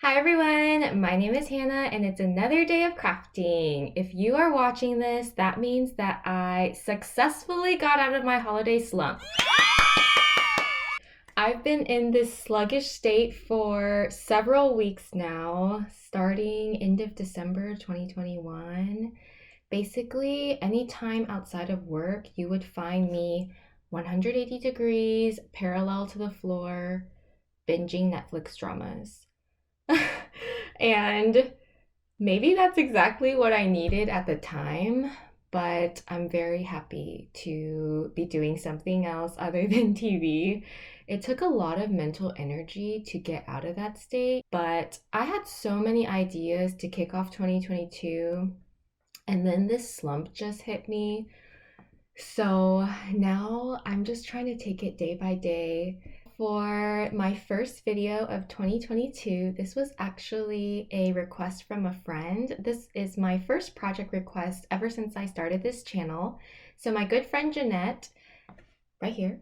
Hi everyone, my name is Hannah and it's another day of crafting. If you are watching this, that means that I successfully got out of my holiday slump. I've been in this sluggish state for several weeks now, starting end of December 2021. Basically, anytime outside of work, you would find me 180 degrees, parallel to the floor, binging Netflix dramas. And maybe that's exactly what I needed at the time, but I'm very happy to be doing something else other than TV. It took a lot of mental energy to get out of that state, but I had so many ideas to kick off 2022, and then this slump just hit me. So now I'm just trying to take it day by day. For my first video of 2022, this was actually a request from a friend. This is my first project request ever since I started this channel. So my good friend Jeanette, right here,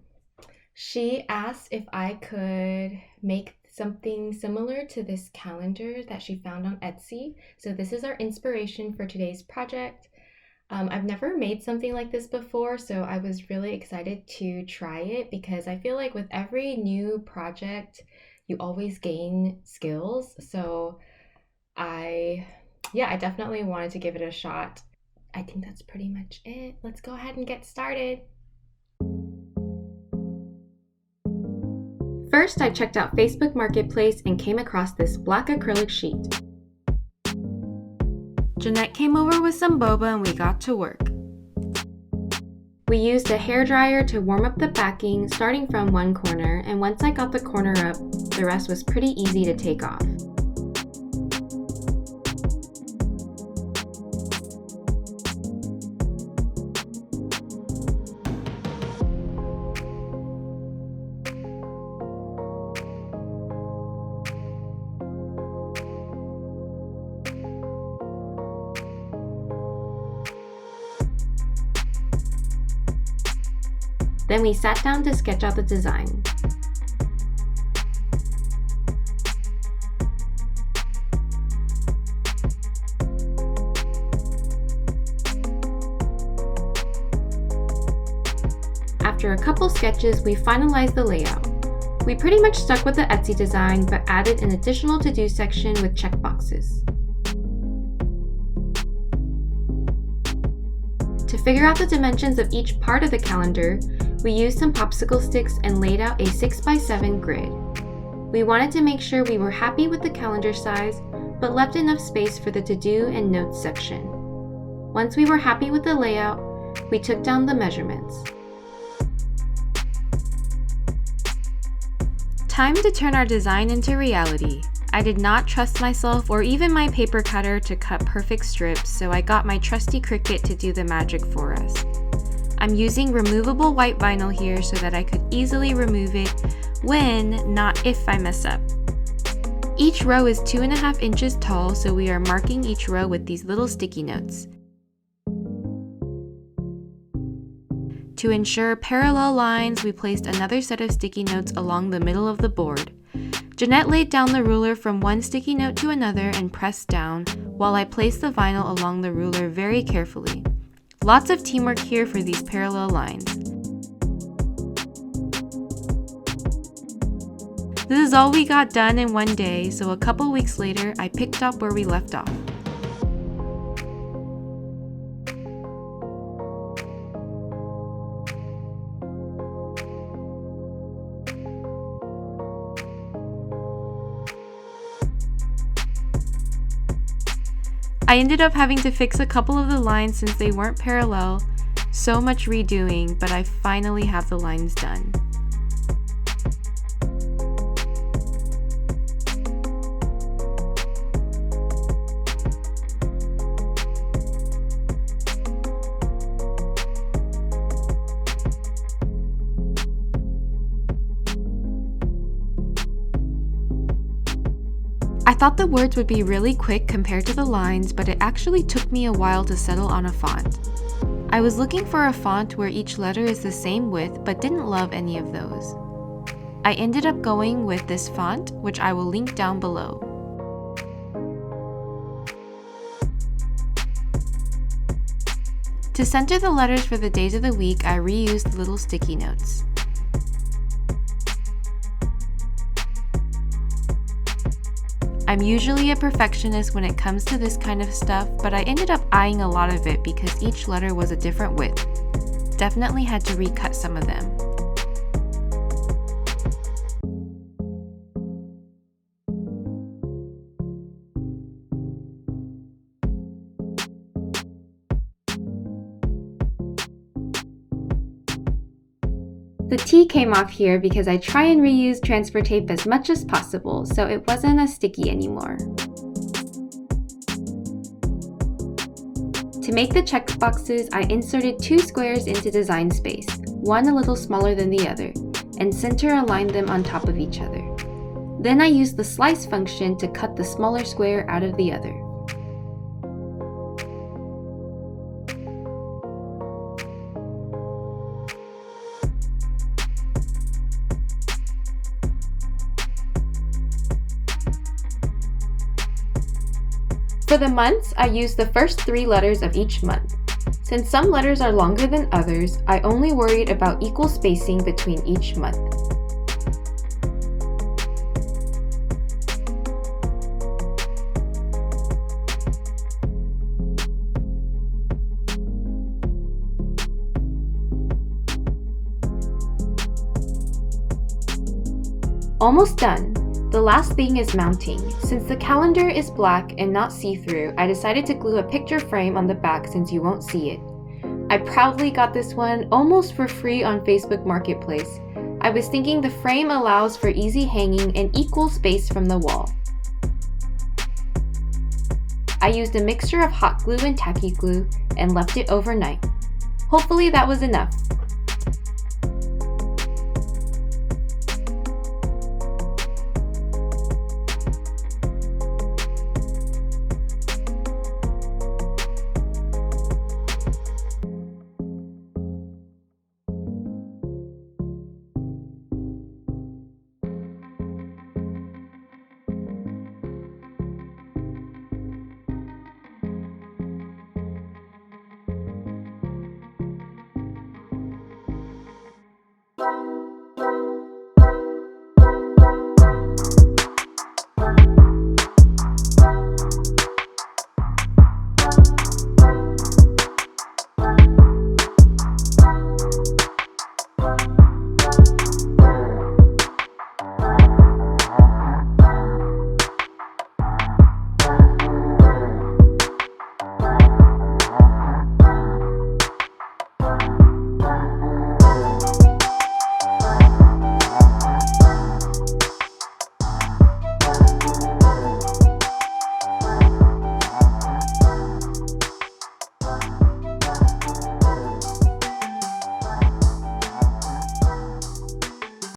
she asked if I could make something similar to this calendar that she found on Etsy. So this is our inspiration for today's project. I've never made something like this before, so I was really excited to try it because I feel like with every new project, you always gain skills. So I definitely wanted to give it a shot. I think that's pretty much it. Let's go ahead and get started. First, I checked out Facebook Marketplace and came across this black acrylic sheet. Jeanette came over with some boba and we got to work. We used a hairdryer to warm up the backing starting from one corner, and once I got the corner up, the rest was pretty easy to take off. Then we sat down to sketch out the design. After a couple sketches, we finalized the layout. We pretty much stuck with the Etsy design, but added an additional to-do section with checkboxes. To figure out the dimensions of each part of the calendar, we used some popsicle sticks and laid out a 6x7 grid. We wanted to make sure we were happy with the calendar size, but left enough space for the to-do and notes section. Once we were happy with the layout, we took down the measurements. Time to turn our design into reality. I did not trust myself or even my paper cutter to cut perfect strips, so I got my trusty Cricut to do the magic for us. I'm using removable white vinyl here so that I could easily remove it when, not if, I mess up. Each row is 2.5 inches tall, so we are marking each row with these little sticky notes. To ensure parallel lines, we placed another set of sticky notes along the middle of the board. Jeanette laid down the ruler from one sticky note to another and pressed down, while I placed the vinyl along the ruler very carefully. Lots of teamwork here for these parallel lines. This is all we got done in one day, so a couple weeks later, I picked up where we left off. I ended up having to fix a couple of the lines since they weren't parallel, so much redoing, but I finally have the lines done. I thought the words would be really quick compared to the lines, but it actually took me a while to settle on a font. I was looking for a font where each letter is the same width, but didn't love any of those. I ended up going with this font, which I will link down below. To center the letters for the days of the week, I reused little sticky notes. I'm usually a perfectionist when it comes to this kind of stuff, but I ended up eyeing a lot of it because each letter was a different width. Definitely had to recut some of them. The T came off here because I try and reuse transfer tape as much as possible, so it wasn't as sticky anymore. To make the check boxes, I inserted 2 squares into design space, one a little smaller than the other, and center aligned them on top of each other. Then I used the slice function to cut the smaller square out of the other. For the months, I used the first 3 letters of each month. Since some letters are longer than others, I only worried about equal spacing between each month. Almost done. The last thing is mounting. Since the calendar is black and not see-through, I decided to glue a picture frame on the back since you won't see it. I proudly got this one almost for free on Facebook Marketplace. I was thinking the frame allows for easy hanging and equal space from the wall. I used a mixture of hot glue and tacky glue and left it overnight. Hopefully that was enough.